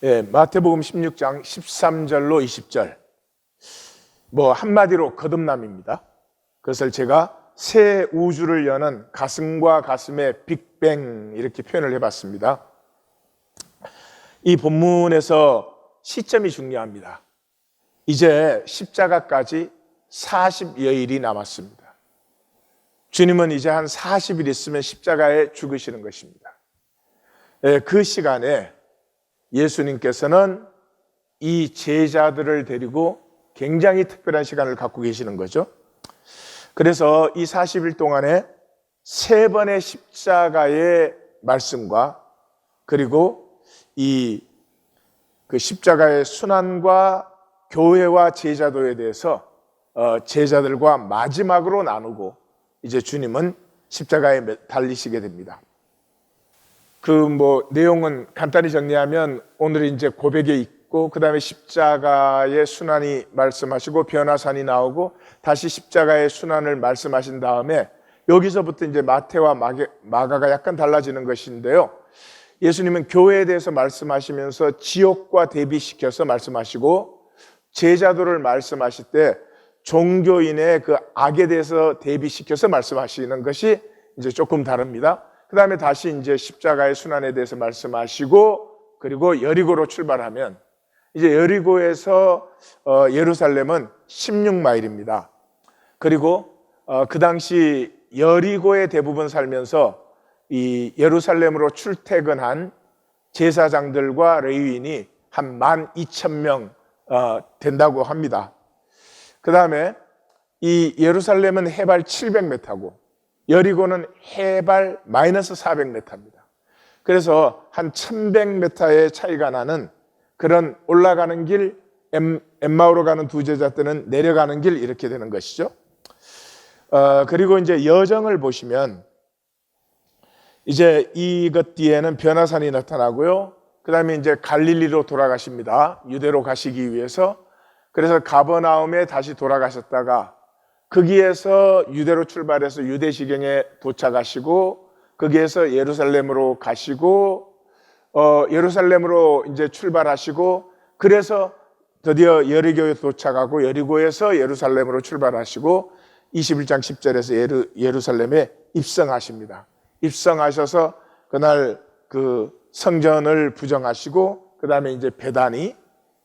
예, 마태복음 16장 13절로 20절. 한마디로 거듭남입니다. 그것을 제가 새 우주를 여는 가슴과 가슴의 빅뱅 이렇게 표현을 해봤습니다. 이 본문에서 시점이 중요합니다. 이제 십자가까지 40여일이 남았습니다. 주님은 이제 한 40일 있으면 십자가에 죽으시는 것입니다. 그 시간에 예수님께서는 이 제자들을 데리고 굉장히 특별한 시간을 갖고 계시는 거죠. 그래서 이 40일 동안에 3번의 십자가의 말씀과 그리고 그 십자가의 순환과 교회와 제자도에 대해서 제자들과 마지막으로 나누고 이제 주님은 십자가에 달리시게 됩니다. 내용은 간단히 정리하면 오늘 이제 고백에 있고 그 다음에 십자가의 순환이 말씀하시고 변화산이 나오고 다시 십자가의 순환을 말씀하신 다음에 여기서부터 이제 마태와 마가가 약간 달라지는 것인데요. 예수님은 교회에 대해서 말씀하시면서 지옥과 대비시켜서 말씀하시고 제자도를 말씀하실 때 종교인의 그 악에 대해서 대비시켜서 말씀하시는 것이 이제 조금 다릅니다. 그 다음에 다시 이제 십자가의 순환에 대해서 말씀하시고 그리고 여리고로 출발하면 이제 여리고에서 예루살렘은 16마일입니다. 그리고 그 당시 여리고에 대부분 살면서 이 예루살렘으로 출퇴근한 제사장들과 레위인이 한 12,000명 된다고 합니다. 그 다음에 이 예루살렘은 해발 700m고 여리고는 해발 마이너스 400m입니다. 그래서 한 1100m의 차이가 나는 그런 올라가는 길, 엠마오로 가는 두 제자 때는 내려가는 길 이렇게 되는 것이죠. 그리고 이제 여정을 보시면 이제 이것 뒤에는 변화산이 나타나고요. 그 다음에 이제 갈릴리로 돌아가십니다. 유대로 가시기 위해서. 그래서 가버나움에 다시 돌아가셨다가 거기에서 유대로 출발해서 유대시경에 도착하시고 거기에서 예루살렘으로 가시고 예루살렘으로 이제 출발하시고 그래서 드디어 여리고에 도착하고 여리고에서 예루살렘으로 출발하시고 21장 10절에서 예루살렘에 입성하십니다. 입성하셔서 그날 그 성전을 부정하시고 그 다음에 이제 베다니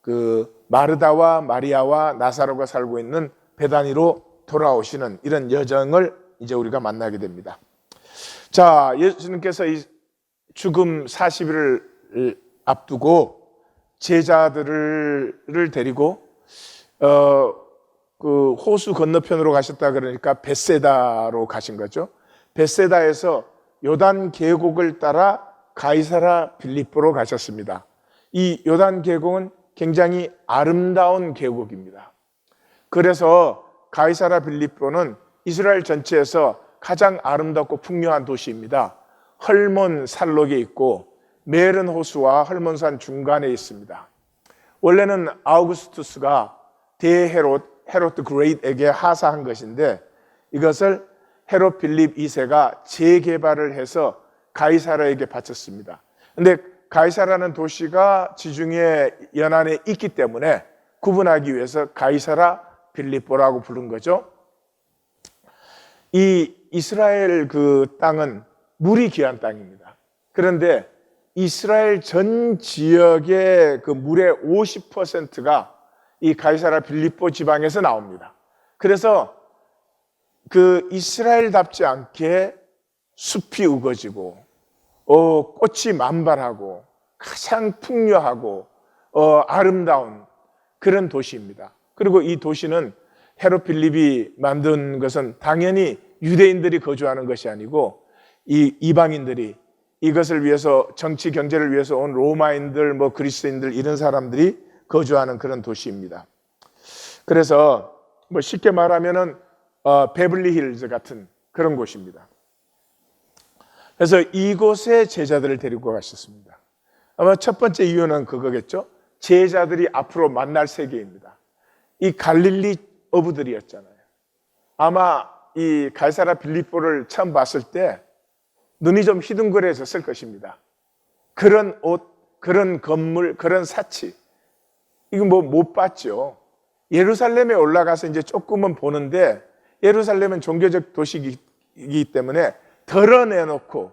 그 마르다와 마리아와 나사로가 살고 있는 베다니로 돌아오시는 이런 여정을 이제 우리가 만나게 됩니다. 자, 예수님께서 이 죽음 40일을 앞두고 제자들을 데리고 그 호수 건너편으로 가셨다 그러니까 벳세다로 가신 거죠. 벳세다에서 요단 계곡을 따라 가이사라 빌립보로 가셨습니다. 이 요단 계곡은 굉장히 아름다운 계곡입니다. 그래서 가이사라 빌립보는 이스라엘 전체에서 가장 아름답고 풍요한 도시입니다. 헐몬 산록에 있고 메른 호수와 헐몬산 중간에 있습니다. 원래는 아우구스투스가 헤롯 그레이트에게 하사한 것인데 이것을 헤롯 빌립 2세가 재개발을 해서 가이사라에게 바쳤습니다. 그런데 가이사라는 도시가 지중해 연안에 있기 때문에 구분하기 위해서 가이사라 빌립보라고 부른 거죠. 이 이스라엘 그 땅은 물이 귀한 땅입니다. 그런데 이스라엘 전 지역의 그 물의 50%가 이 가이사라 빌립보 지방에서 나옵니다. 그래서 그 이스라엘답지 않게 숲이 우거지고 꽃이 만발하고 가장 풍요하고 아름다운 그런 도시입니다. 그리고 이 도시는 헤롯 빌립이 만든 것은 당연히 유대인들이 거주하는 것이 아니고 이 이방인들이 이것을 위해서 정치 경제를 위해서 온 로마인들 그리스인들 이런 사람들이 거주하는 그런 도시입니다. 그래서 쉽게 말하면은 베블리 힐즈 같은 그런 곳입니다. 그래서 이곳에 제자들을 데리고 가셨습니다. 아마 첫 번째 이유는 그거겠죠. 제자들이 앞으로 만날 세계입니다. 이 갈릴리 어부들이었잖아요. 아마 이 가이사라 빌립보를 처음 봤을 때 눈이 좀 희둥그레졌을 것입니다. 그런 옷, 그런 건물, 그런 사치, 이거 뭐 못 봤죠. 예루살렘에 올라가서 이제 조금은 보는데, 예루살렘은 종교적 도시이기 때문에 드러내놓고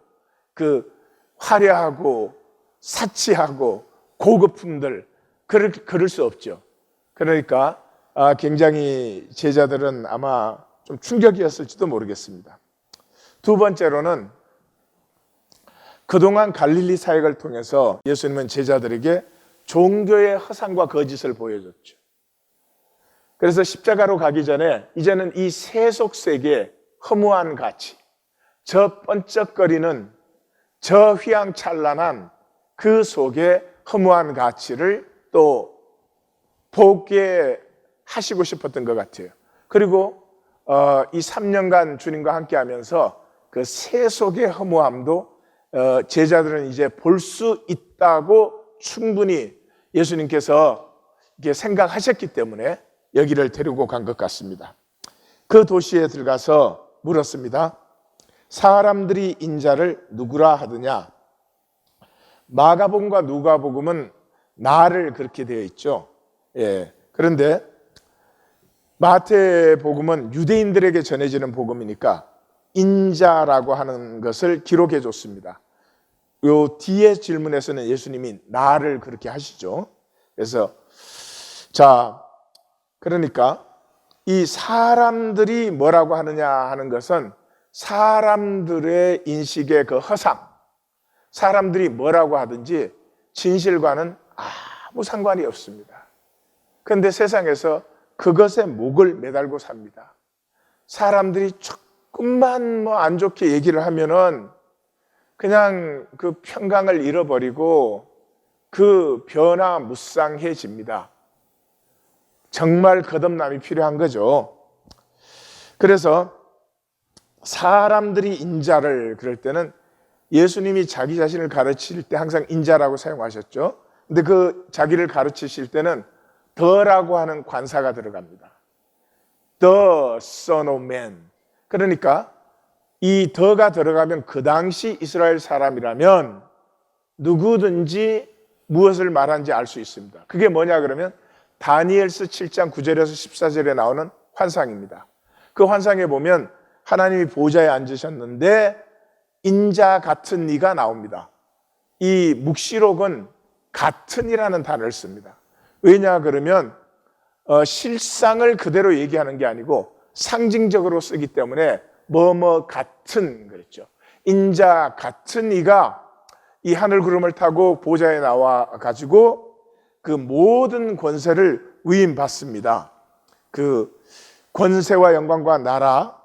그 화려하고 사치하고 고급품들, 그럴 수 없죠. 그러니까 굉장히 제자들은 아마 좀 충격이었을지도 모르겠습니다. 두 번째로는 그동안 갈릴리 사역을 통해서 예수님은 제자들에게 종교의 허상과 거짓을 보여줬죠. 그래서 십자가로 가기 전에 이제는 이 세속세계의 허무한 가치, 저 번쩍거리는 저 휘황찬란한 그 속에 허무한 가치를 또 보게 하시고 싶었던 것 같아요. 그리고 이 3년간 주님과 함께 하면서 그 세속의 허무함도 제자들은 이제 볼 수 있다고 충분히 예수님께서 이렇게 생각하셨기 때문에 여기를 데리고 간 것 같습니다. 그 도시에 들어가서 물었습니다. 사람들이 인자를 누구라 하느냐? 마가복음과 누가복음은 나를 그렇게 되어 있죠. 예. 그런데 마태복음은 유대인들에게 전해지는 복음이니까 인자라고 하는 것을 기록해 줬습니다. 요 뒤에 질문에서는 예수님이 나를 그렇게 하시죠. 그래서 그러니까 이 사람들이 뭐라고 하느냐 하는 것은 사람들의 인식의 그 허상, 사람들이 뭐라고 하든지 진실과는 아무 상관이 없습니다. 그런데 세상에서 그것에 목을 매달고 삽니다. 사람들이 조금만 안 좋게 얘기를 하면은 그냥 그 평강을 잃어버리고 그 변화무쌍해집니다. 정말 거듭남이 필요한 거죠. 그래서 사람들이 인자를 그럴 때는 예수님이 자기 자신을 가르칠 때 항상 인자라고 사용하셨죠. 근데 그 자기를 가르치실 때는 더라고 하는 관사가 들어갑니다. The Son of Man. 그러니까 이 더가 들어가면 그 당시 이스라엘 사람이라면 누구든지 무엇을 말하는지 알 수 있습니다. 그게 뭐냐 그러면 다니엘서 7장 9절에서 14절에 나오는 환상입니다. 그 환상에 보면 하나님이 보좌에 앉으셨는데 인자 같은 이가 나옵니다. 이 묵시록은 같은이라는 단어를 씁니다. 왜냐 그러면 실상을 그대로 얘기하는 게 아니고 상징적으로 쓰기 때문에 뭐뭐 같은 그랬죠. 인자 같은 이가 이 하늘 구름을 타고 보좌에 나와 가지고 그 모든 권세를 위임받습니다. 그 권세와 영광과 나라,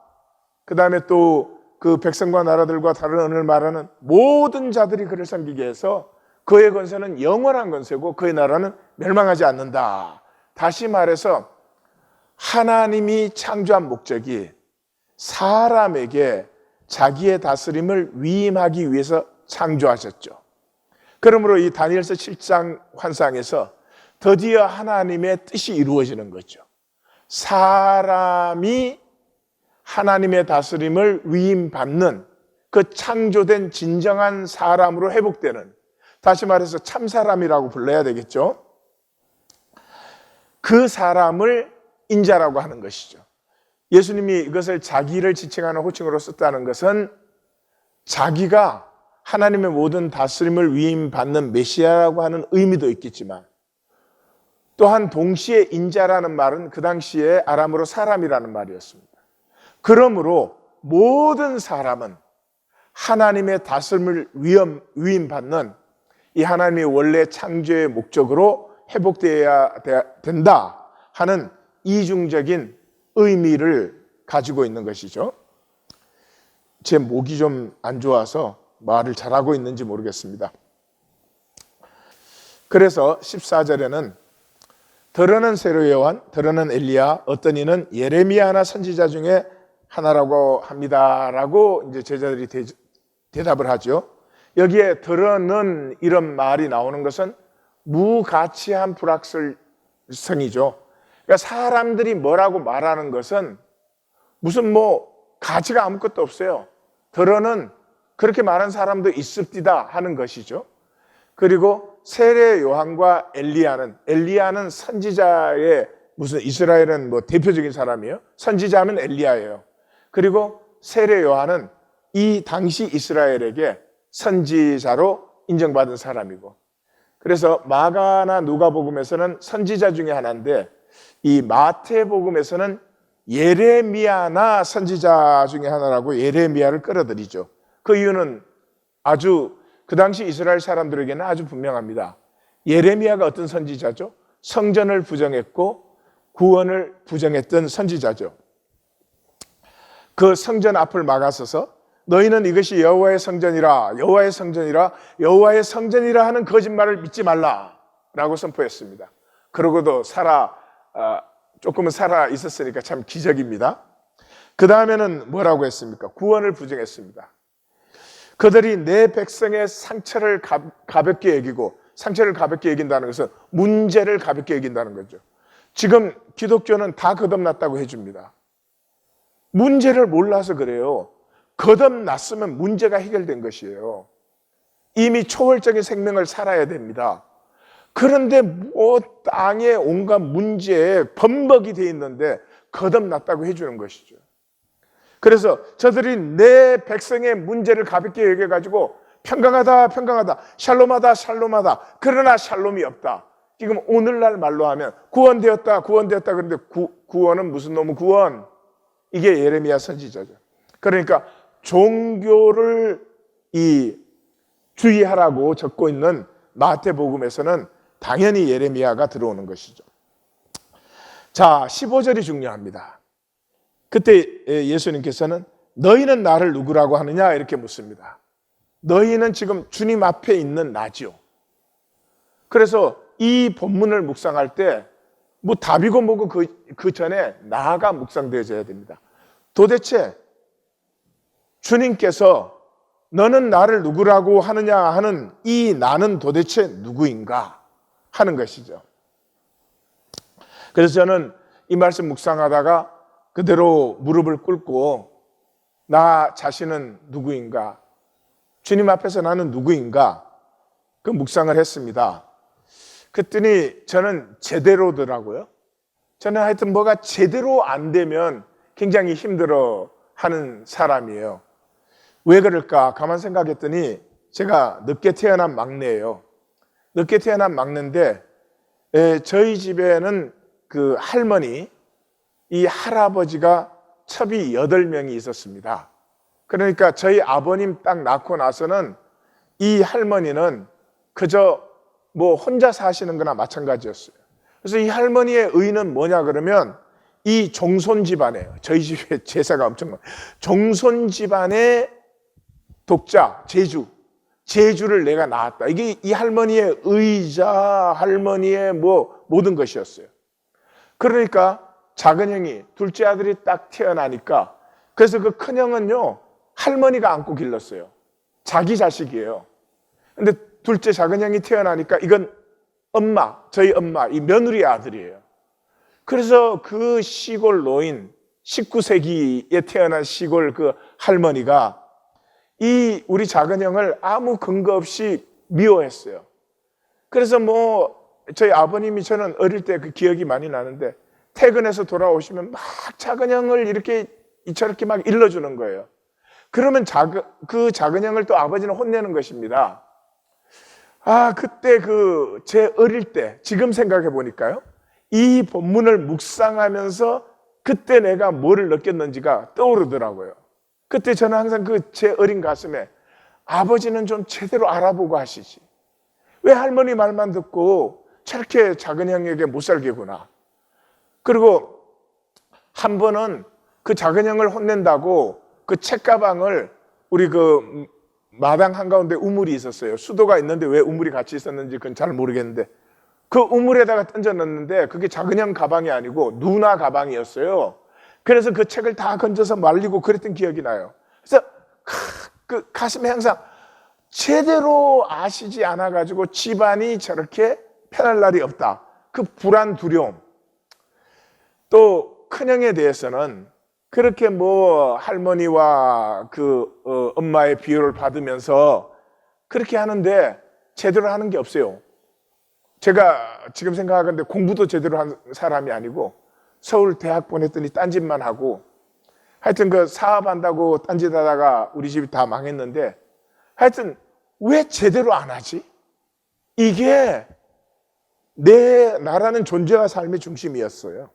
그 다음에 또 그 백성과 나라들과 다른 언어를 말하는 모든 자들이 그를 섬기게 해서 그의 권세는 영원한 권세고 그의 나라는 멸망하지 않는다. 다시 말해서 하나님이 창조한 목적이 사람에게 자기의 다스림을 위임하기 위해서 창조하셨죠. 그러므로 이 다니엘서 7장 환상에서 드디어 하나님의 뜻이 이루어지는 거죠. 사람이 하나님의 다스림을 위임받는 그 창조된 진정한 사람으로 회복되는, 다시 말해서 참사람이라고 불러야 되겠죠. 그 사람을 인자라고 하는 것이죠. 예수님이 이것을 자기를 지칭하는 호칭으로 썼다는 것은 자기가 하나님의 모든 다스림을 위임받는 메시아라고 하는 의미도 있겠지만 또한 동시에 인자라는 말은 그 당시에 아람어로 사람이라는 말이었습니다. 그러므로 모든 사람은 하나님의 다스림을 위임받는 이 하나님의 원래 창조의 목적으로 회복되어야 된다 하는 이중적인 의미를 가지고 있는 것이죠. 제 목이 좀 안 좋아서 말을 잘하고 있는지 모르겠습니다. 그래서 14절에는 더러는 세례 요한, 더러는 엘리야, 어떤 이는 예레미야나 선지자 중에 하나라고 합니다라고 이제 제자들이 대답을 하죠. 여기에 더러는 이런 말이 나오는 것은 무가치한 불확실성이죠. 그러니까 사람들이 뭐라고 말하는 것은 무슨 가치가 아무것도 없어요. 더러는 그렇게 말한 사람도 있습디다 하는 것이죠. 그리고 세례 요한과 엘리야는 선지자의 무슨 이스라엘은 뭐 대표적인 사람이에요. 선지자는 엘리야예요. 그리고 세례 요한은 이 당시 이스라엘에게 선지자로 인정받은 사람이고, 그래서 마가나 누가복음에서는 선지자 중에 하나인데 이 마태복음에서는 예레미야나 선지자 중에 하나라고 예레미야를 끌어들이죠. 그 이유는 아주 그 당시 이스라엘 사람들에게는 아주 분명합니다. 예레미야가 어떤 선지자죠? 성전을 부정했고 구원을 부정했던 선지자죠. 그 성전 앞을 막아서서 너희는 이것이 여호와의 성전이라, 여호와의 성전이라, 여호와의 성전이라 하는 거짓말을 믿지 말라라고 선포했습니다. 그러고도 조금은 살아 있었으니까 참 기적입니다. 그 다음에는 뭐라고 했습니까? 구원을 부정했습니다. 그들이 내 백성의 상처를 가볍게 여기고, 상처를 가볍게 여긴다는 것은 문제를 가볍게 여긴다는 거죠. 지금 기독교는 다 거듭났다고 해줍니다. 문제를 몰라서 그래요. 거듭났으면 문제가 해결된 것이에요. 이미 초월적인 생명을 살아야 됩니다. 그런데 뭐 땅에 온갖 문제에 범벅이 돼 있는데 거듭났다고 해주는 것이죠. 그래서 저들이 내 백성의 문제를 가볍게 여겨가지고 평강하다, 샬롬하다, 그러나 샬롬이 없다. 지금 오늘날 말로 하면 구원되었다. 그런데 구원은 무슨 놈의 구원? 이게 예레미야 선지자죠. 그러니까 종교를 주의하라고 적고 있는 마태복음에서는 당연히 예레미야가 들어오는 것이죠. 자, 15절이 중요합니다. 그때 예수님께서는 너희는 나를 누구라고 하느냐 이렇게 묻습니다. 너희는 지금 주님 앞에 있는 나지요. 그래서 이 본문을 묵상할 때 뭐 답이고 뭐고 그 전에 나가 묵상되어져야 됩니다. 도대체 주님께서 너는 나를 누구라고 하느냐 하는 이 나는 도대체 누구인가 하는 것이죠. 그래서 저는 이 말씀 묵상하다가 그대로 무릎을 꿇고 나 자신은 누구인가, 주님 앞에서 나는 누구인가, 그 묵상을 했습니다. 그랬더니 저는 제대로더라고요. 저는 하여튼 뭐가 제대로 안 되면 굉장히 힘들어 하는 사람이에요. 왜 그럴까 가만 생각했더니 제가 늦게 태어난 막내예요. 늦게 태어난 막내인데 저희 집에는 그 할머니, 이 할아버지가 첩이 8명이 있었습니다. 그러니까 저희 아버님 딱 낳고 나서는 이 할머니는 그저 뭐 혼자 사시는 거나 마찬가지였어요. 그래서 이 할머니의 의는 뭐냐 그러면 이 종손 집안에, 저희 집에 제사가 엄청 많아요. 종손 집안의 독자, 제주를 내가 낳았다. 이게 이 할머니의 의자, 할머니의 뭐 모든 것이었어요. 그러니까 작은 형이, 둘째 아들이 딱 태어나니까, 그래서 그 큰 형은요 할머니가 안고 길렀어요. 자기 자식이에요. 근데 둘째 작은 형이 태어나니까 이건 저희 엄마, 이 며느리의 아들이에요. 그래서 그 시골 노인, 19세기에 태어난 시골 그 할머니가 이 우리 작은 형을 아무 근거 없이 미워했어요. 그래서 뭐 저희 아버님이, 저는 어릴 때 그 기억이 많이 나는데 퇴근해서 돌아오시면 막 작은 형을 이렇게 저렇게 막 일러주는 거예요. 그러면 그 작은 형을 또 아버지는 혼내는 것입니다. 그때 제 어릴 때, 지금 생각해 보니까요, 이 본문을 묵상하면서 그때 내가 뭐를 느꼈는지가 떠오르더라고요. 그때 저는 항상 제 어린 가슴에 아버지는 좀 제대로 알아보고 하시지. 왜 할머니 말만 듣고 저렇게 작은 형에게 못 살게구나. 그리고 한 번은 그 작은 형을 혼낸다고 그 책가방을 우리 마당 한가운데 우물이 있었어요. 수도가 있는데 왜 우물이 같이 있었는지 그건 잘 모르겠는데 그 우물에다가 던져놨는데 그게 작은 형 가방이 아니고 누나 가방이었어요. 그래서 그 책을 다 건져서 말리고 그랬던 기억이 나요. 그래서 그 가슴에 항상 제대로 아시지 않아가지고 집안이 저렇게 편할 날이 없다. 그 불안, 두려움. 또 큰형에 대해서는 그렇게 뭐 할머니와 엄마의 비호를 받으면서 그렇게 하는데 제대로 하는 게 없어요. 제가 지금 생각하건데 공부도 제대로 한 사람이 아니고 서울 대학 보냈더니 딴짓만 하고 하여튼 그 사업한다고 딴짓하다가 우리 집이 다 망했는데 하여튼 왜 제대로 안 하지? 이게 나라는 존재와 삶의 중심이었어요.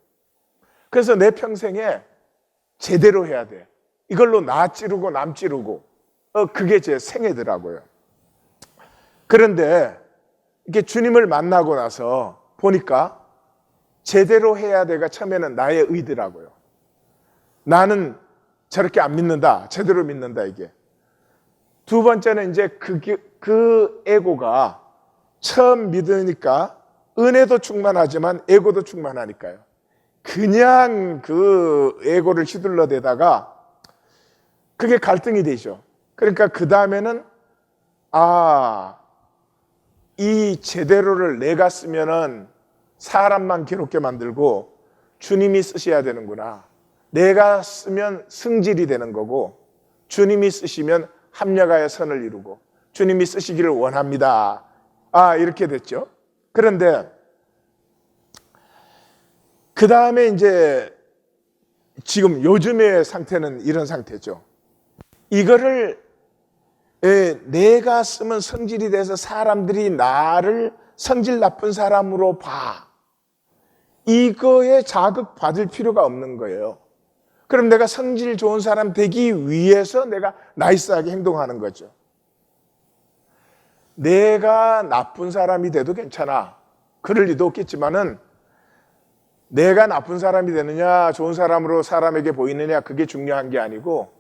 그래서 내 평생에 제대로 해야 돼. 이걸로 나 찌르고 남 찌르고 그게 제 생애더라고요. 그런데 이렇게 주님을 만나고 나서 보니까 제대로 해야 돼가 처음에는 나의 의더라고요. 나는 저렇게 안 믿는다, 제대로 믿는다 이게. 두 번째는 이제 그 에고가 처음 믿으니까 은혜도 충만하지만 에고도 충만하니까요. 그냥 그 에고를 휘둘러대다가 그게 갈등이 되죠. 그러니까 그 다음에는 이 제대로를 내가 쓰면은 사람만 괴롭게 만들고 주님이 쓰셔야 되는구나. 내가 쓰면 승질이 되는 거고 주님이 쓰시면 합력하여 선을 이루고 주님이 쓰시기를 원합니다. 이렇게 됐죠. 그런데 그 다음에 이제 지금 요즘의 상태는 이런 상태죠. 이거를 내가 쓰면 성질이 돼서 사람들이 나를 성질 나쁜 사람으로 봐. 이거에 자극받을 필요가 없는 거예요. 그럼 내가 성질 좋은 사람 되기 위해서 내가 나이스하게 행동하는 거죠. 내가 나쁜 사람이 돼도 괜찮아. 그럴 리도 없겠지만은 내가 나쁜 사람이 되느냐 좋은 사람으로 사람에게 보이느냐 그게 중요한 게 아니고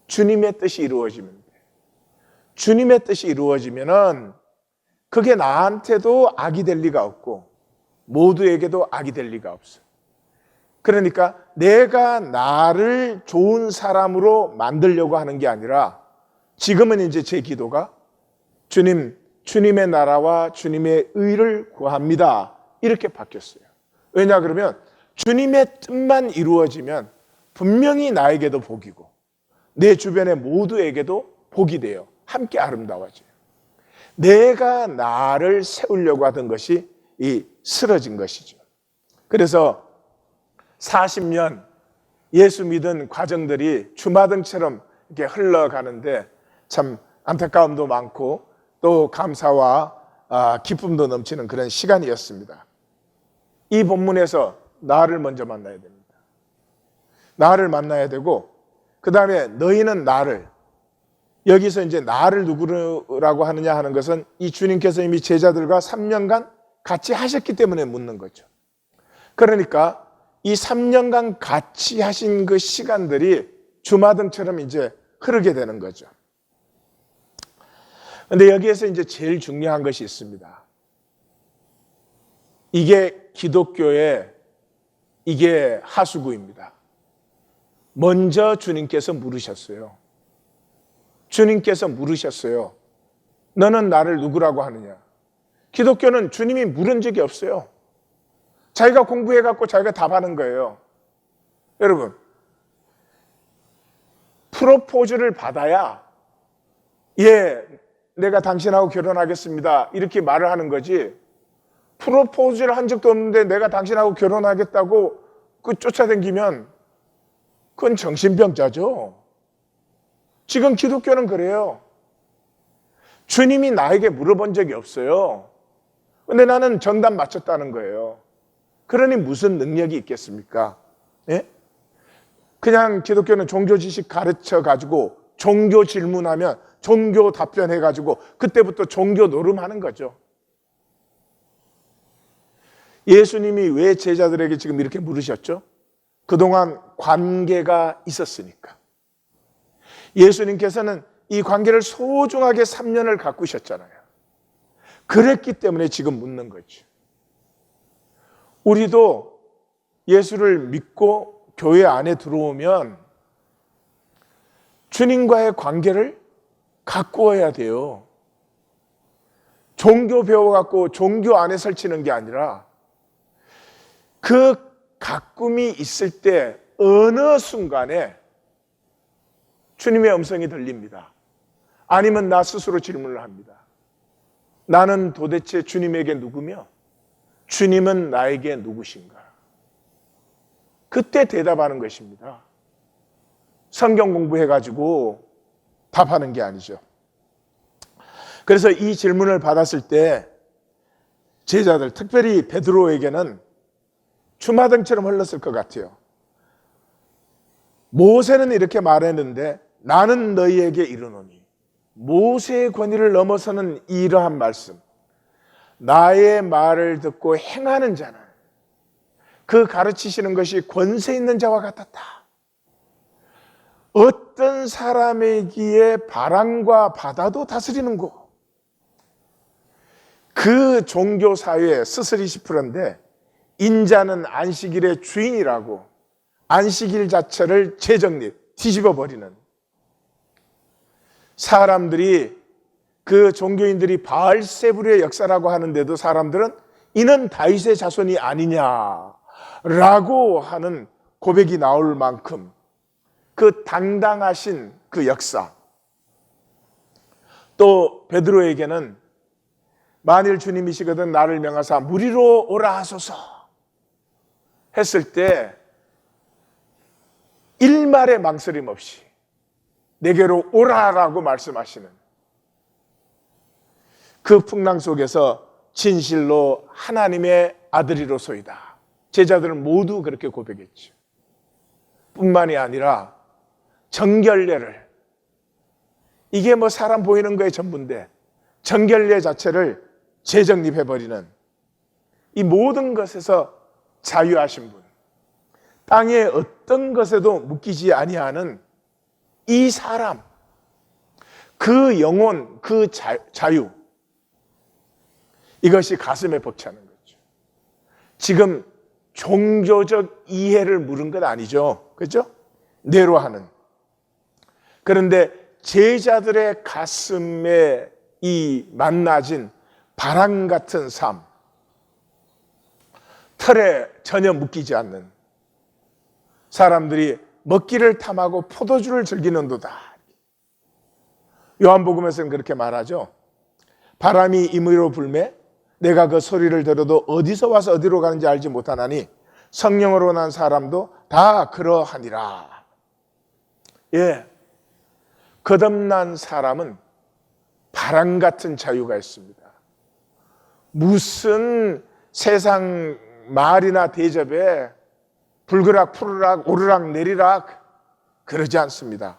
주님의 뜻이 이루어지면 돼. 주님의 뜻이 이루어지면은 그게 나한테도 악이 될 리가 없고 모두에게도 악이 될 리가 없어. 그러니까 내가 나를 좋은 사람으로 만들려고 하는 게 아니라 지금은 이제 제 기도가 주님의 나라와 주님의 의를 구합니다. 이렇게 바뀌었어요. 왜냐 그러면 주님의 뜻만 이루어지면 분명히 나에게도 복이고 내 주변의 모두에게도 복이 돼요. 함께 아름다워져요. 내가 나를 세우려고 하던 것이 쓰러진 것이죠. 그래서 40년 예수 믿은 과정들이 주마등처럼 이렇게 흘러가는데 참 안타까움도 많고 또 감사와 기쁨도 넘치는 그런 시간이었습니다. 이 본문에서 나를 먼저 만나야 됩니다. 나를 만나야 되고 그 다음에 너희는 나를, 여기서 이제 나를 누구라고 하느냐 하는 것은 이 주님께서 이미 제자들과 3년간 같이 하셨기 때문에 묻는 거죠. 그러니까 이 3년간 같이 하신 그 시간들이 주마등처럼 이제 흐르게 되는 거죠. 그런데 여기에서 이제 제일 중요한 것이 있습니다. 이게 기독교의 이게 하수구입니다. 먼저 주님께서 물으셨어요. 주님께서 물으셨어요. 너는 나를 누구라고 하느냐? 기독교는 주님이 물은 적이 없어요. 자기가 공부해갖고 자기가 답하는 거예요. 여러분, 프로포즈를 받아야 내가 당신하고 결혼하겠습니다 이렇게 말을 하는 거지, 프로포즈를 한 적도 없는데 내가 당신하고 결혼하겠다고 쫓아다니면 그건 정신병자죠. 지금 기독교는 그래요. 주님이 나에게 물어본 적이 없어요. 근데 나는 정답 맞췄다는 거예요. 그러니 무슨 능력이 있겠습니까? 예? 그냥 기독교는 종교 지식 가르쳐 가지고 종교 질문하면 종교 답변해 가지고 그때부터 종교 노름하는 거죠. 예수님이 왜 제자들에게 지금 이렇게 물으셨죠? 그동안 관계가 있었으니까. 예수님께서는 이 관계를 소중하게 3년을 가꾸셨잖아요. 그랬기 때문에 지금 묻는 거죠. 우리도 예수를 믿고 교회 안에 들어오면 주님과의 관계를 가꾸어야 돼요. 종교 배워갖고 종교 안에 설치는 게 아니라 그 가꿈이 있을 때 어느 순간에 주님의 음성이 들립니다. 아니면 나 스스로 질문을 합니다. 나는 도대체 주님에게 누구며 주님은 나에게 누구신가? 그때 대답하는 것입니다. 성경 공부해가지고 답하는 게 아니죠. 그래서 이 질문을 받았을 때 제자들, 특별히 베드로에게는 주마등처럼 흘렀을 것 같아요. 모세는 이렇게 말했는데 나는 너희에게 이르노니, 모세의 권위를 넘어서는 이러한 말씀, 나의 말을 듣고 행하는 자는 그 가르치시는 것이 권세 있는 자와 같았다. 어떤 사람에게 바람과 바다도 다스리는 거. 그 종교 사회에 스스리 10%인데 인자는 안식일의 주인이라고 안식일 자체를 재정립, 뒤집어 버리는, 사람들이, 그 종교인들이 바알세불의 역사라고 하는데도 사람들은 이는 다윗의 자손이 아니냐라고 하는 고백이 나올 만큼 그 당당하신 그 역사. 또 베드로에게는 만일 주님이시거든 나를 명하사 무리로 오라 하소서 했을 때 일말의 망설임 없이 내게로 오라라고 말씀하시는 그 풍랑 속에서 진실로 하나님의 아들이로소이다. 제자들은 모두 그렇게 고백했죠. 뿐만이 아니라 정결례를, 이게 뭐 사람 보이는 거에 전부인데 정결례 자체를 재정립해버리는, 이 모든 것에서 자유하신 분, 땅의 어떤 것에도 묶이지 아니하는 이 사람, 그 영혼, 그 자유, 이것이 가슴에 벅차는 거죠. 지금 종교적 이해를 물은 것 아니죠. 그렇죠? 뇌로 하는. 그런데 제자들의 가슴에 이 만나진 바람 같은 삶, 털에 전혀 묶이지 않는, 사람들이 먹기를 탐하고 포도주를 즐기는도다. 요한복음에서는 그렇게 말하죠. 바람이 임의로 불매 내가 그 소리를 들어도 어디서 와서 어디로 가는지 알지 못하나니 성령으로 난 사람도 다 그러하니라. 예, 거듭난 사람은 바람 같은 자유가 있습니다. 무슨 세상 말이나 대접에 불그락 푸르락 오르락 내리락 그러지 않습니다.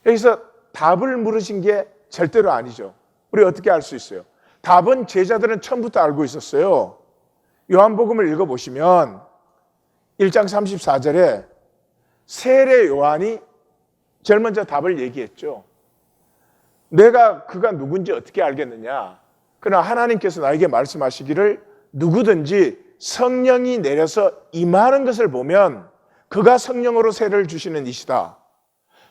여기서 답을 물으신 게 절대로 아니죠. 우리 어떻게 알 수 있어요? 답은 제자들은 처음부터 알고 있었어요. 요한복음을 읽어보시면 1장 34절에 세례 요한이 제일 먼저 답을 얘기했죠. 내가 그가 누군지 어떻게 알겠느냐? 그러나 하나님께서 나에게 말씀하시기를 누구든지 성령이 내려서 임하는 것을 보면 그가 성령으로 세례를 주시는 이시다.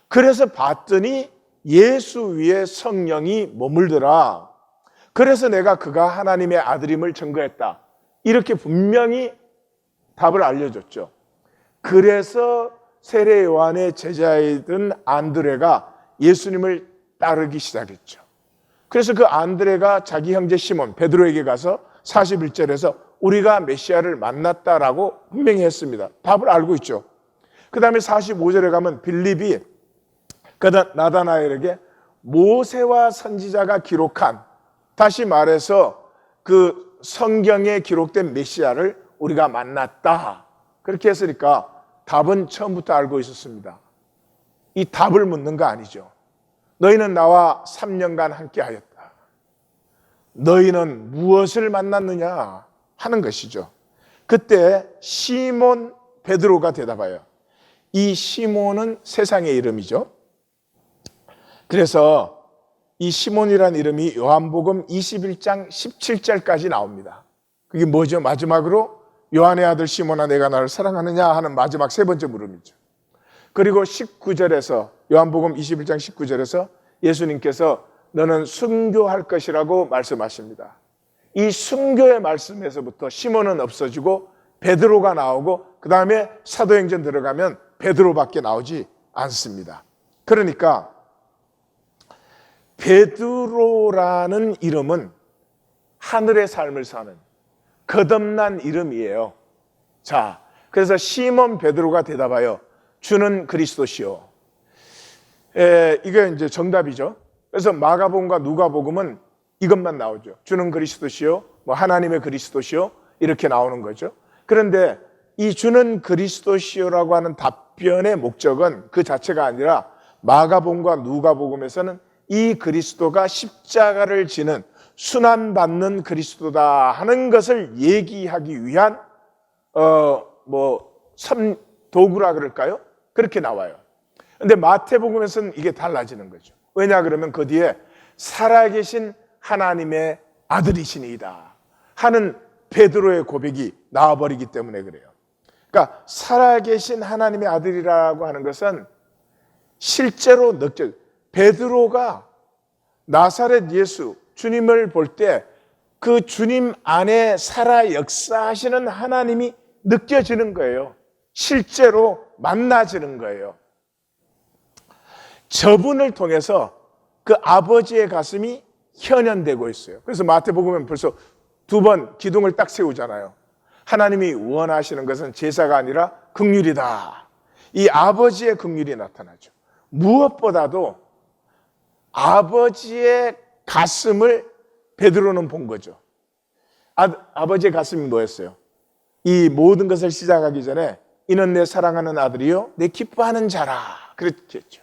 그래서 봤더니 예수 위에 성령이 머물더라. 그래서 내가 그가 하나님의 아들임을 증거했다. 이렇게 분명히 답을 알려줬죠. 그래서 세례 요한의 제자이던 안드레가 예수님을 따르기 시작했죠. 그래서 그 안드레가 자기 형제 시몬 베드로에게 가서 41절에서 우리가 메시아를 만났다라고 분명히 했습니다. 답을 알고 있죠. 그 다음에 45절에 가면 빌립이 나다나엘에게 모세와 선지자가 기록한, 다시 말해서 그 성경에 기록된 메시아를 우리가 만났다. 그렇게 했으니까 답은 처음부터 알고 있었습니다. 이 답을 묻는 거 아니죠. 너희는 나와 3년간 함께 하였다. 너희는 무엇을 만났느냐 하는 것이죠. 그때 시몬 베드로가 대답하여, 이 시몬은 세상의 이름이죠. 그래서 이 시몬이라는 이름이 요한복음 21장 17절까지 나옵니다. 그게 뭐죠? 마지막으로 요한의 아들 시몬아 내가 나를 사랑하느냐 하는 마지막 세 번째 물음이죠. 그리고 19절에서 요한복음 21장 19절에서 예수님께서 너는 순교할 것이라고 말씀하십니다. 이 순교의 말씀에서부터 시몬은 없어지고 베드로가 나오고 그 다음에 사도행전 들어가면 베드로밖에 나오지 않습니다. 그러니까 베드로라는 이름은 하늘의 삶을 사는, 거듭난 이름이에요. 자, 그래서 시몬 베드로가 대답하여 주는 그리스도시요. 이게 이제 정답이죠. 그래서 마가복음과 누가복음은 이것만 나오죠. 주는 그리스도시요, 뭐 하나님의 그리스도시요, 이렇게 나오는 거죠. 그런데 이 주는 그리스도시요라고 하는 답변의 목적은 그 자체가 아니라 마가복음과 누가복음에서는 이 그리스도가 십자가를 지는 순환받는 그리스도다 하는 것을 얘기하기 위한 도구라 그럴까요? 그렇게 나와요. 근데 마태복음에서는 이게 달라지는 거죠. 왜냐 그러면 그 뒤에 살아계신 하나님의 아들이시니이다 하는 베드로의 고백이 나와버리기 때문에 그래요. 그러니까 살아계신 하나님의 아들이라고 하는 것은 실제로 베드로가 나사렛 예수 주님을 볼 때 그 주님 안에 살아 역사하시는 하나님이 느껴지는 거예요. 실제로 만나지는 거예요. 저분을 통해서 그 아버지의 가슴이 현현되고 있어요. 그래서 마태복음은 벌써 2번 기둥을 딱 세우잖아요. 하나님이 원하시는 것은 제사가 아니라 긍휼이다. 이 아버지의 긍휼이 나타나죠. 무엇보다도 아버지의 가슴을 베드로는 본 거죠. 아버지의 가슴이 뭐였어요? 이 모든 것을 시작하기 전에 이는 내 사랑하는 아들이요 내 기뻐하는 자라 그랬겠죠.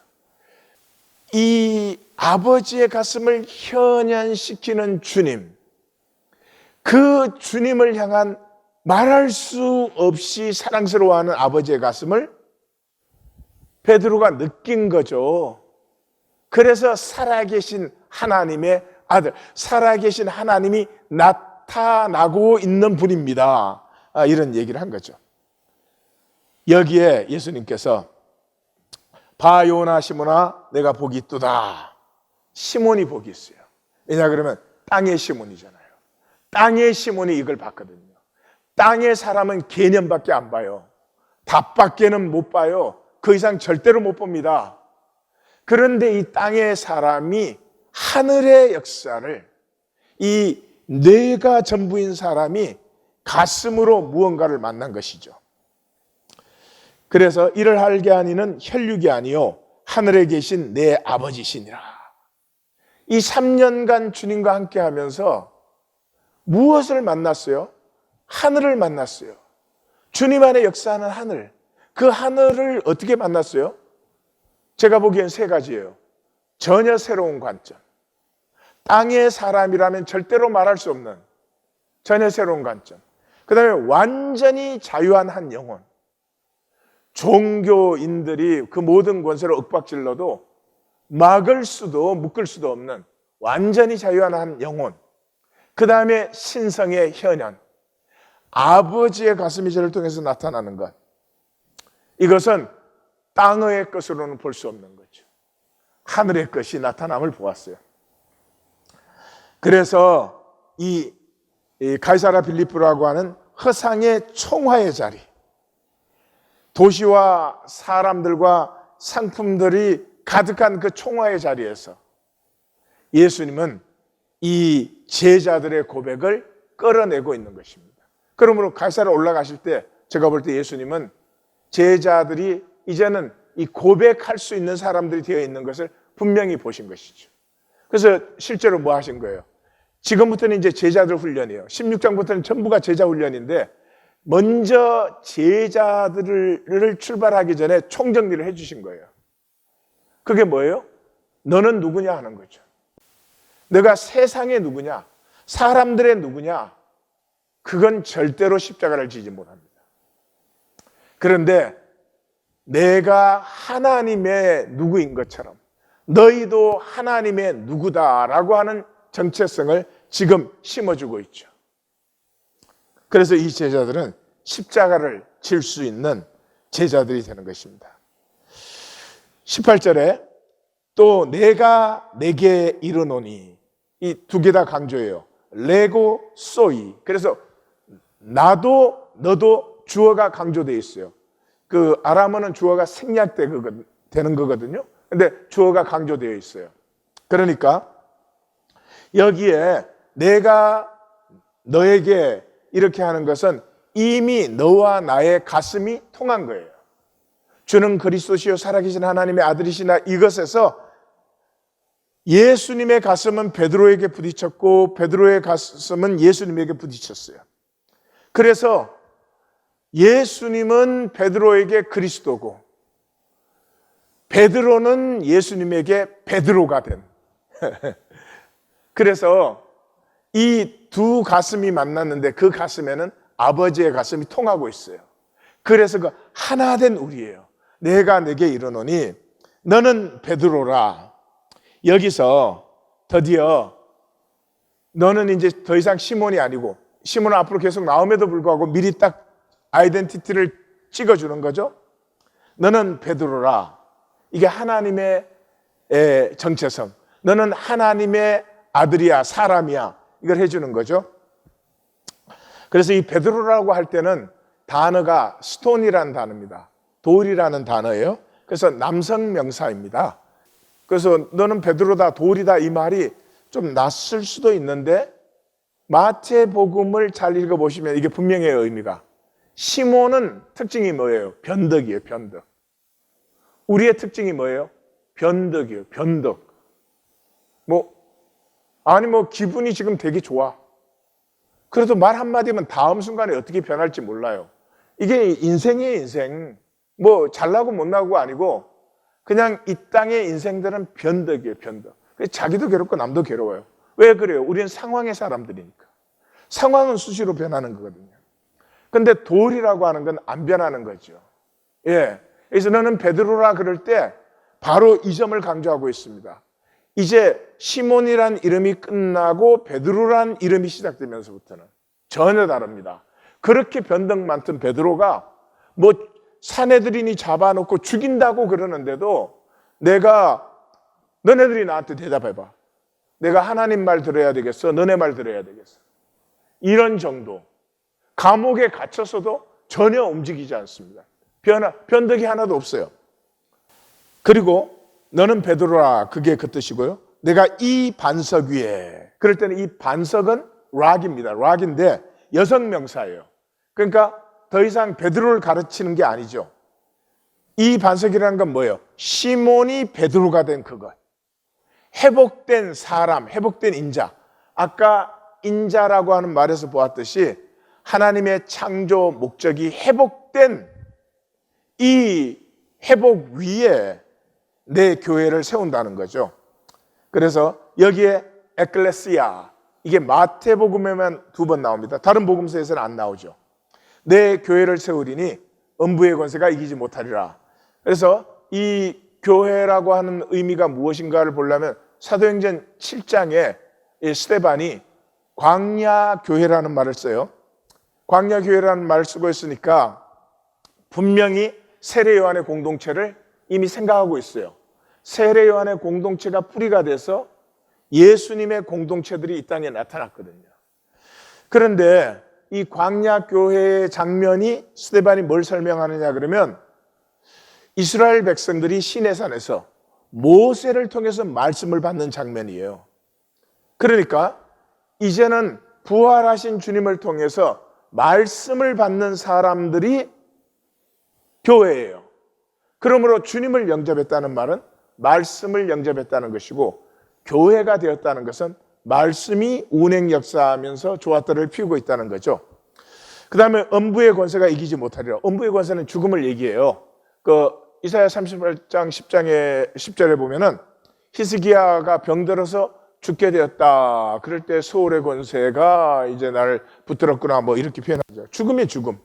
이 아버지의 가슴을 현현시키는 주님, 그 주님을 향한 말할 수 없이 사랑스러워하는 아버지의 가슴을 베드로가 느낀 거죠. 그래서 살아계신 하나님의 아들, 살아계신 하나님이 나타나고 있는 분입니다. 이런 얘기를 한 거죠. 여기에 예수님께서 봐 요나 시몬아 내가 복이 있도다. 시몬이 복이 있어요. 왜냐 그러면 땅의 시몬이잖아요. 땅의 시몬이 이걸 봤거든요. 땅의 사람은 개념밖에 안 봐요. 답밖에는 못 봐요. 그 이상 절대로 못 봅니다. 그런데 이 땅의 사람이 하늘의 역사를, 이 뇌가 전부인 사람이 가슴으로 무언가를 만난 것이죠. 그래서 이를 알게 하니는 혈육이 아니요 하늘에 계신 내 아버지시니라. 이 3년간 주님과 함께 하면서 무엇을 만났어요? 하늘을 만났어요. 주님 안에 역사하는 하늘. 그 하늘을 어떻게 만났어요? 제가 보기엔 3가지예요. 전혀 새로운 관점. 땅의 사람이라면 절대로 말할 수 없는 전혀 새로운 관점. 그 다음에 완전히 자유한 한 영혼. 종교인들이 그 모든 권세를 윽박질러도 막을 수도 묶을 수도 없는 완전히 자유한 한 영혼. 그 다음에 신성의 현현. 아버지의 가슴이 저를 통해서 나타나는 것. 이것은 땅의 것으로는 볼 수 없는 거죠. 하늘의 것이 나타남을 보았어요. 그래서 이 가이사랴 빌립보라고 하는 허상의 총화의 자리, 도시와 사람들과 상품들이 가득한 그 총화의 자리에서 예수님은 이 제자들의 고백을 끌어내고 있는 것입니다. 그러므로 가이사랴 올라가실 때 제가 볼 때 예수님은 제자들이 이제는 이 고백할 수 있는 사람들이 되어 있는 것을 분명히 보신 것이죠. 그래서 실제로 뭐 하신 거예요? 지금부터는 이제 제자들 훈련이에요. 16장부터는 전부가 제자 훈련인데 먼저 제자들을 출발하기 전에 총정리를 해주신 거예요. 그게 뭐예요? 너는 누구냐 하는 거죠. 너가 세상의 누구냐? 사람들의 누구냐? 그건 절대로 십자가를 지지 못합니다. 그런데 내가 하나님의 누구인 것처럼 너희도 하나님의 누구다라고 하는 정체성을 지금 심어주고 있죠. 그래서 이 제자들은 십자가를 질 수 있는 제자들이 되는 것입니다. 18절에 또 내가 내게 이르노니, 이 2개 다 강조해요. 레고 소이. 그래서 나도 너도 주어가 강조되어 있어요. 그 아람어는 주어가 생략되는 거거든요. 근데 주어가 강조되어 있어요. 그러니까 여기에 내가 너에게 이렇게 하는 것은 이미 너와 나의 가슴이 통한 거예요. 주는 그리스도시요 살아계신 하나님의 아들이시나, 이것에서 예수님의 가슴은 베드로에게 부딪혔고 베드로의 가슴은 예수님에게 부딪혔어요. 그래서 예수님은 베드로에게 그리스도고 베드로는 예수님에게 베드로가 된 그래서 이 두 가슴이 만났는데 그 가슴에는 아버지의 가슴이 통하고 있어요. 그래서 그 하나 된 우리예요. 내가 내게 이르노니 너는 베드로라. 여기서 드디어 너는 이제 더 이상 시몬이 아니고, 시몬은 앞으로 계속 나옴에도 불구하고 미리 딱 아이덴티티를 찍어주는 거죠. 너는 베드로라. 이게 하나님의 정체성. 너는 하나님의 아들이야, 사람이야. 이걸 해주는 거죠. 그래서 이 베드로라고 할 때는 단어가 스톤이라는 단어입니다. 돌이라는 단어예요. 그래서 남성 명사입니다. 그래서 너는 베드로다, 돌이다, 이 말이 좀 낯설 수도 있는데 마태복음을 잘 읽어보시면 이게 분명해요, 의미가. 시몬은 특징이 뭐예요? 변덕이에요, 변덕. 우리의 특징이 뭐예요? 변덕이에요, 변덕. 뭐 기분이 지금 되게 좋아. 그래도 말 한마디면 다음 순간에 어떻게 변할지 몰라요. 이게 인생이에요, 인생. 뭐 잘나고 못나고가 아니고 그냥 이 땅의 인생들은 변덕이에요, 변덕. 자기도 괴롭고 남도 괴로워요. 왜 그래요? 우리는 상황의 사람들이니까. 상황은 수시로 변하는 거거든요. 근데 돌이라고 하는 건 안 변하는 거죠. 예. 그래서 너는 베드로라 그럴 때 바로 이 점을 강조하고 있습니다. 이제 시몬이란 이름이 끝나고 베드로란 이름이 시작되면서부터는 전혀 다릅니다. 그렇게 변덕 많던 베드로가 뭐 사내들이니 잡아놓고 죽인다고 그러는데도 너네들이 나한테 대답해봐. 내가 하나님 말 들어야 되겠어? 너네 말 들어야 되겠어? 이런 정도. 감옥에 갇혔어도 전혀 움직이지 않습니다. 변덕이 하나도 없어요. 그리고 너는 베드로라, 그게 그 뜻이고요. 내가 이 반석 위에, 그럴 때는 이 반석은 락입니다. 락인데 여성 명사예요. 그러니까 더 이상 베드로를 가르치는 게 아니죠. 이 반석이라는 건 뭐예요? 시몬이 베드로가 된 그것. 회복된 사람, 회복된 인자. 아까 인자라고 하는 말에서 보았듯이 하나님의 창조 목적이 회복된 이 회복 위에 내 교회를 세운다는 거죠. 그래서 여기에 에클레시아, 이게 마태복음에만 2번 나옵니다. 다른 복음서에서는 안 나오죠. 내 교회를 세우리니 음부의 권세가 이기지 못하리라. 그래서 이 교회라고 하는 의미가 무엇인가를 보려면 사도행전 7장에 스데반이 광야교회라는 말을 써요. 광야교회라는 말을 쓰고 있으니까 분명히 세례 요한의 공동체를 이미 생각하고 있어요. 세례 요한의 공동체가 뿌리가 돼서 예수님의 공동체들이 이 땅에 나타났거든요. 그런데 이 광야교회의 장면이 스데반이 뭘 설명하느냐 그러면 이스라엘 백성들이 시내산에서 모세를 통해서 말씀을 받는 장면이에요. 그러니까 이제는 부활하신 주님을 통해서 말씀을 받는 사람들이 교회예요. 그러므로 주님을 영접했다는 말은 말씀을 영접했다는 것이고, 교회가 되었다는 것은 말씀이 운행 역사하면서 조화들을 피우고 있다는 거죠. 그 다음에 음부의 권세가 이기지 못하리라. 음부의 권세는 죽음을 얘기해요. 이사야 38장 10절에 보면은 히스기야가 병들어서 죽게 되었다. 그럴 때 소울의 권세가 이제 나를 붙들었구나. 뭐 이렇게 표현하죠. 죽음의 죽음.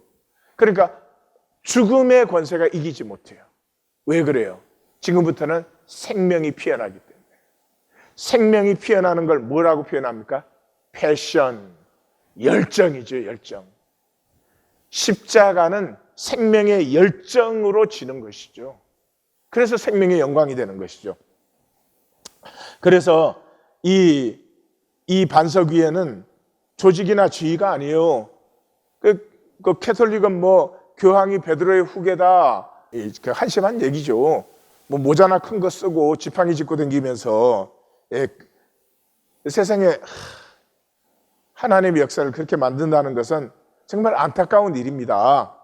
그러니까 죽음의 권세가 이기지 못해요. 왜 그래요? 지금부터는 생명이 피어나기 때문에. 생명이 피어나는 걸 뭐라고 표현합니까? 패션, 열정이죠, 열정. 십자가는 생명의 열정으로 지는 것이죠. 그래서 생명의 영광이 되는 것이죠. 그래서 이 반석 위에는 조직이나 지위가 아니에요. 그 캐톨릭은 뭐 교황이 베드로의 후계다, 한심한 얘기죠. 뭐 모자나 큰 거 쓰고 지팡이 짚고 다니면서 세상에 하나님의 역사를 그렇게 만든다는 것은 정말 안타까운 일입니다.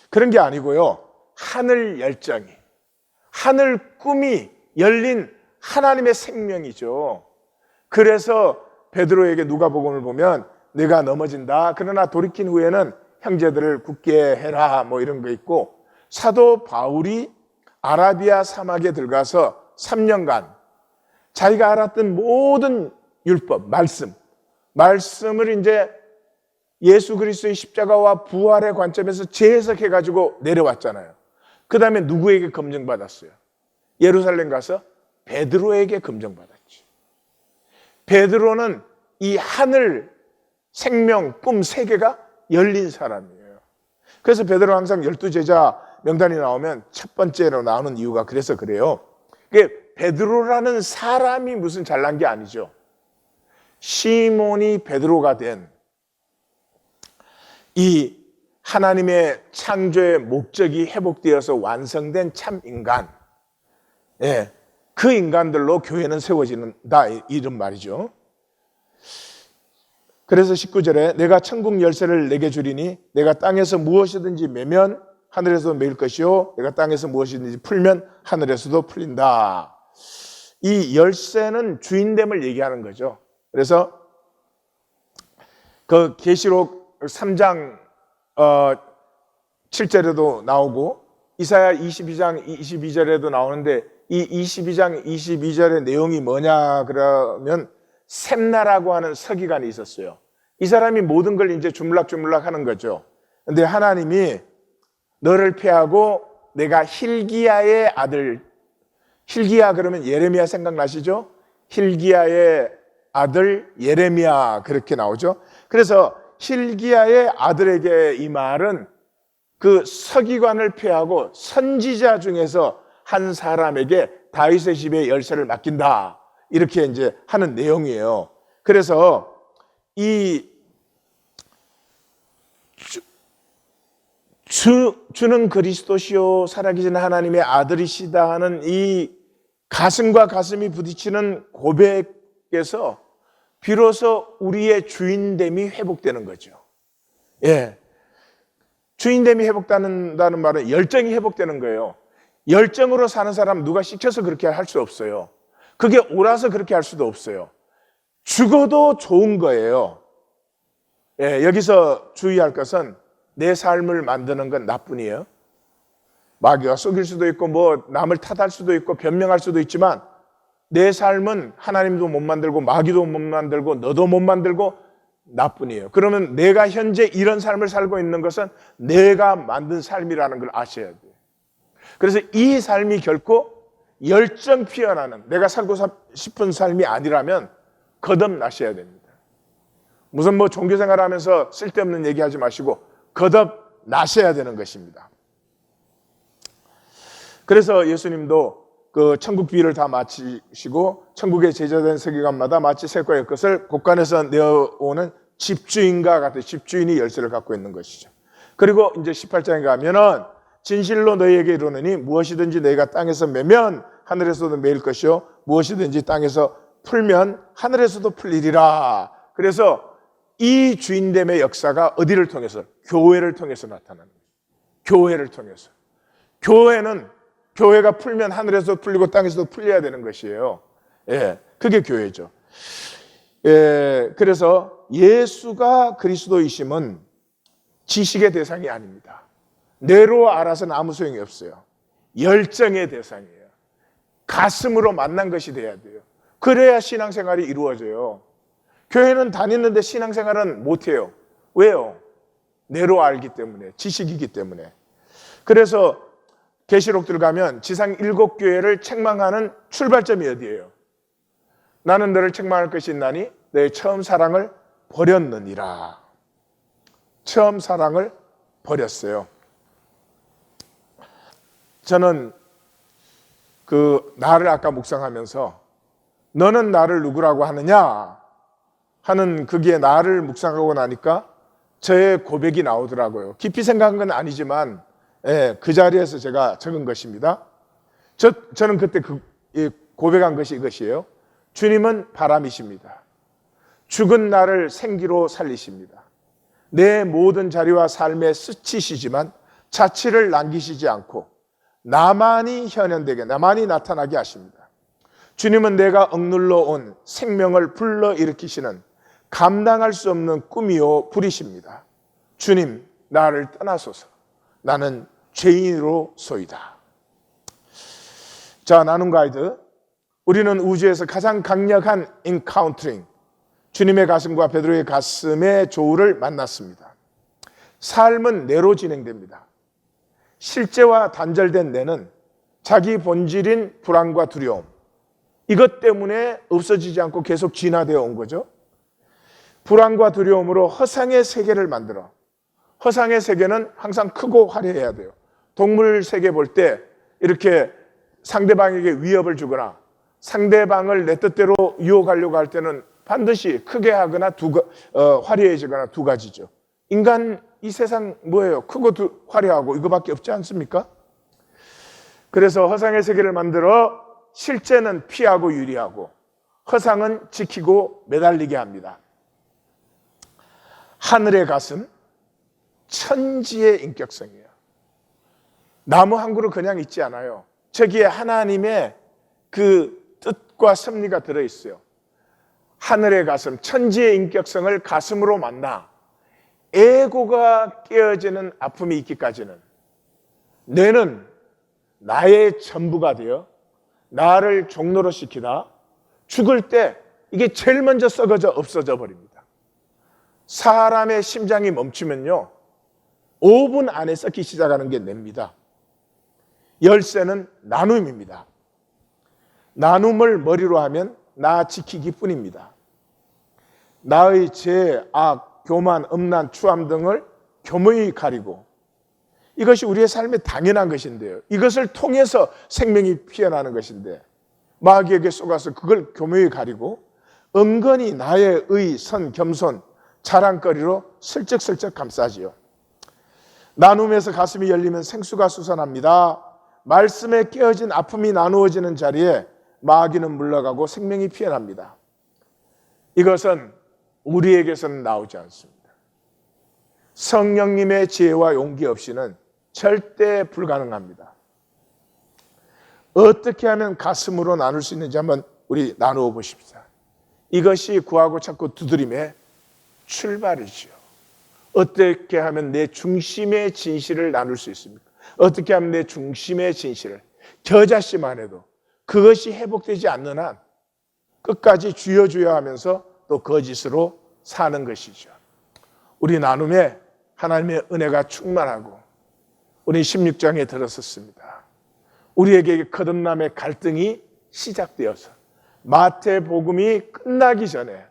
그런 게 아니고요. 하늘 열정이, 하늘 꿈이 열린 하나님의 생명이죠. 그래서 베드로에게 누가복음을 보면 내가 넘어진다. 그러나 돌이킨 후에는 형제들을 굳게 해라. 뭐 이런 거 있고, 사도 바울이 아라비아 사막에 들어가서 3년간 자기가 알았던 모든 율법, 말씀을 이제 예수 그리스도의 십자가와 부활의 관점에서 재해석해가지고 내려왔잖아요. 그 다음에 누구에게 검증받았어요? 예루살렘 가서 베드로에게 검증받았죠. 베드로는 이 하늘, 생명, 꿈 세 개가 열린 사람이에요. 그래서 베드로 항상 12제자 명단이 나오면 첫 번째로 나오는 이유가 그래서 그래요. 베드로라는 사람이 무슨 잘난 게 아니죠. 시몬이 베드로가 된 이 하나님의 창조의 목적이 회복되어서 완성된 참 인간, 그 인간들로 교회는 세워진다, 이런 말이죠. 그래서 19절에 내가 천국 열쇠를 내게 주리니 내가 땅에서 무엇이든지 매면 하늘에서도 매일 것이요 내가 땅에서 무엇이든지 풀면 하늘에서도 풀린다. 이 열쇠는 주인됨을 얘기하는 거죠. 그래서 그 계시록 3장 7절에도 나오고 이사야 22장 22절에도 나오는데, 이 22장 22절의 내용이 뭐냐 그러면 셈나라고 하는 서기관이 있었어요. 이 사람이 모든 걸 이제 주물럭주물럭 하는 거죠. 근데 하나님이 너를 폐하고 내가 hil기야의 아들, hil기야 그러면 예레미야 생각나시죠? hil기야의 아들 예레미야, 그렇게 나오죠. 그래서 hil기야의 아들에게 이 말은 그 서기관을 폐하고 선지자 중에서 한 사람에게 다윗의 집의 열쇠를 맡긴다, 이렇게 이제 하는 내용이에요. 그래서 이 주는 그리스도시요 살아계신 하나님의 아들이시다 하는 이 가슴과 가슴이 부딪히는 고백에서 비로소 우리의 주인됨이 회복되는 거죠. 주인됨이 회복된다는 말은 열정이 회복되는 거예요. 열정으로 사는 사람 누가 시켜서 그렇게 할 수 없어요. 그게 옳아서 그렇게 할 수도 없어요. 죽어도 좋은 거예요. 여기서 주의할 것은 내 삶을 만드는 건 나뿐이에요. 마귀가 속일 수도 있고 뭐 남을 탓할 수도 있고 변명할 수도 있지만 내 삶은 하나님도 못 만들고 마귀도 못 만들고 너도 못 만들고 나뿐이에요. 그러면 내가 현재 이런 삶을 살고 있는 것은 내가 만든 삶이라는 걸 아셔야 돼요. 그래서 이 삶이 결코 열정 피어나는 내가 살고 싶은 삶이 아니라면 거듭나셔야 됩니다. 무슨 뭐 종교생활 하면서 쓸데없는 얘기하지 마시고 거듭나셔야 되는 것입니다. 그래서 예수님도 그 천국 비유를 다 마치시고 천국의 제자된 서기관마다 마치 쇠과 엿것을 곳간에서 내어오는 집주인과 같은 집주인이 열쇠를 갖고 있는 것이죠. 그리고 이제 18장에 가면은 진실로 너희에게 이르노니 무엇이든지 너희가 땅에서 매면 하늘에서도 매일 것이요 무엇이든지 땅에서 풀면 하늘에서도 풀리리라. 그래서 이 주인됨의 역사가 어디를 통해서? 교회를 통해서 나타나는 거예요. 교회를 통해서. 교회가 풀면 하늘에서 풀리고 땅에서도 풀려야 되는 것이에요. 그게 교회죠. 그래서 예수가 그리스도이심은 지식의 대상이 아닙니다. 뇌로 알아서는 아무 소용이 없어요. 열정의 대상이에요. 가슴으로 만난 것이 돼야 돼요. 그래야 신앙생활이 이루어져요. 교회는 다니는데 신앙생활은 못해요. 왜요? 뇌로 알기 때문에, 지식이기 때문에. 그래서 계시록 들어가면 지상 7교회를 책망하는 출발점이 어디예요? 나는 너를 책망할 것이 있나니 내 처음 사랑을 버렸느니라. 처음 사랑을 버렸어요. 저는 그 나를 아까 묵상하면서 너는 나를 누구라고 하느냐 하는 그게 나를 묵상하고 나니까 저의 고백이 나오더라고요. 깊이 생각한 건 아니지만 그 자리에서 제가 적은 것입니다. 저는 그때 고백한 것이 이것이에요. 주님은 바람이십니다. 죽은 나를 생기로 살리십니다. 내 모든 자리와 삶에 스치시지만 자취를 남기시지 않고 나만이 현현되게, 나만이 나타나게 하십니다. 주님은 내가 억눌러 온 생명을 불러일으키시는 감당할 수 없는 꿈이요 불이십니다. 주님, 나를 떠나소서. 나는 죄인으로소이다. 자, 나눔 가이드. 우리는 우주에서 가장 강력한 인카운터링, 주님의 가슴과 베드로의 가슴의 조우를 만났습니다. 삶은 뇌로 진행됩니다. 실제와 단절된 뇌는 자기 본질인 불안과 두려움, 이것 때문에 없어지지 않고 계속 진화되어 온 거죠. 불안과 두려움으로 허상의 세계를 만들어, 허상의 세계는 항상 크고 화려해야 돼요. 동물 세계 볼 때 이렇게 상대방에게 위협을 주거나 상대방을 내 뜻대로 유혹하려고 할 때는 반드시 크게 하거나 화려해지거나 두 가지죠. 인간 이 세상 뭐예요? 크고 화려하고 이거밖에 없지 않습니까? 그래서 허상의 세계를 만들어 실제는 피하고 유리하고 허상은 지키고 매달리게 합니다. 하늘의 가슴, 천지의 인격성이에요. 나무 한 그루 그냥 있지 않아요. 저기에 하나님의 그 뜻과 섭리가 들어있어요. 하늘의 가슴, 천지의 인격성을 가슴으로 만나 에고가 깨어지는 아픔이 있기까지는 뇌는 나의 전부가 되어 나를 종로로 시키다 죽을 때 이게 제일 먼저 썩어져 없어져 버립니다. 사람의 심장이 멈추면요 5분 안에 썩기 시작하는 게 뇌입니다. 열쇠는 나눔입니다. 나눔을 머리로 하면 나 지키기 뿐입니다. 나의 죄, 악, 교만, 음란, 추함 등을 교묘히 가리고, 이것이 우리의 삶에 당연한 것인데요, 이것을 통해서 생명이 피어나는 것인데 마귀에게 속아서 그걸 교묘히 가리고 은근히 나의 의, 선, 겸손, 자랑거리로 슬쩍슬쩍 감싸지요. 나눔에서 가슴이 열리면 생수가 솟아납니다. 말씀에 깨어진 아픔이 나누어지는 자리에 마귀는 물러가고 생명이 피어납니다. 이것은 우리에게서는 나오지 않습니다. 성령님의 지혜와 용기 없이는 절대 불가능합니다. 어떻게 하면 가슴으로 나눌 수 있는지 한번 우리 나누어 보십시다. 이것이 구하고 찾고 두드림의 출발이지요. 어떻게 하면 내 중심의 진실을 나눌 수 있습니까? 어떻게 하면 내 중심의 진실을, 겨자씨만 해도 그것이 회복되지 않는 한 끝까지 주여 주여 하면서 또 거짓으로 사는 것이죠. 우리 나눔에 하나님의 은혜가 충만하고 우리 16장에 들었었습니다. 우리에게 거듭남의 갈등이 시작되어서 마태복음이 끝나기 전에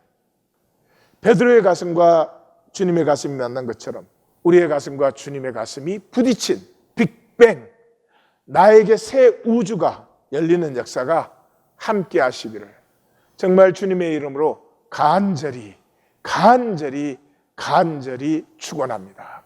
베드로의 가슴과 주님의 가슴이 만난 것처럼 우리의 가슴과 주님의 가슴이 부딪힌 빅뱅, 나에게 새 우주가 열리는 역사가 함께 하시기를 정말 주님의 이름으로 간절히 축원합니다.